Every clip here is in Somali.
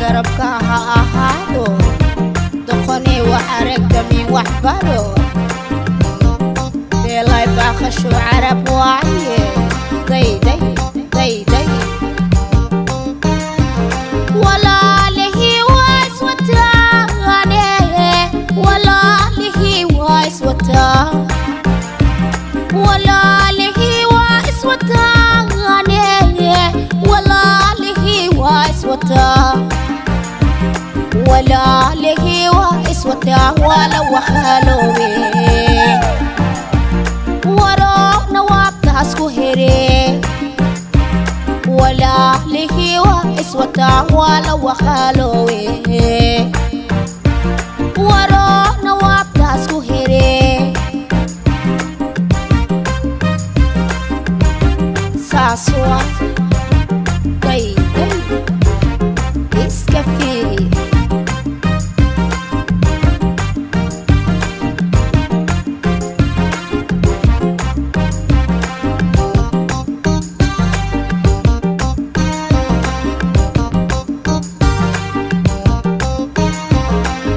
garabka ha ahaado doqoni waxaragta min wax baro beelay baaqasho carab waaye day walaalihi waa iswataane walaalihi waa iswataane walaalihi waa iswataane walaalihi waa iswataane walaalihi waa iswataane wala waxaaloowe waroogna waabtaas ku here walaalihi waa iswataane wala waxaaloowe waroogna waabtaas ku here saaswa day iska fiiri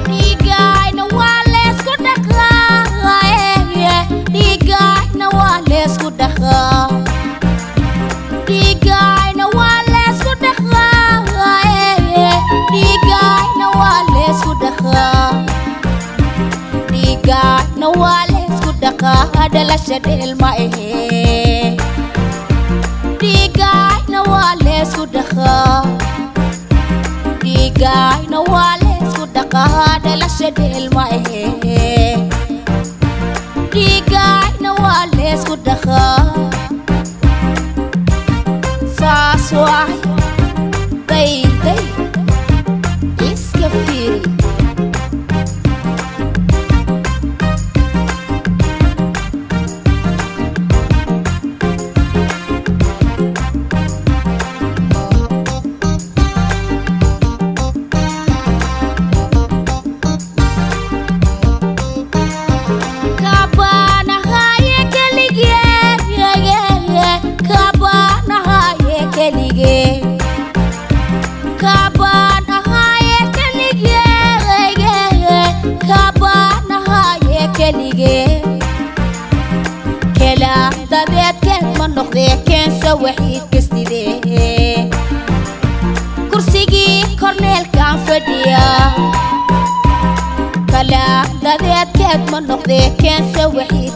dhiigayna waa leesku dhaqaa dhiigayna waa leesku dhaqaa dhiigayna waa leesku dhaqaa dhiigayna waa leesku dhaqaa dhiigayna waa leesku dhaqaa dhalasha dheelma ahe dhiigayna waa leesku dhaqaa dhiigayna waa leesku dhaqaa dhalasha dheelma ahe dhiigayna waa leesku dhaqaa saaswa day iska fiiri kala dabeedkeed ma noqdee keensa waxiid kastidee kursigii korneelkaan fadhiya kala dabeedkeed ma noqdee keensa waxiid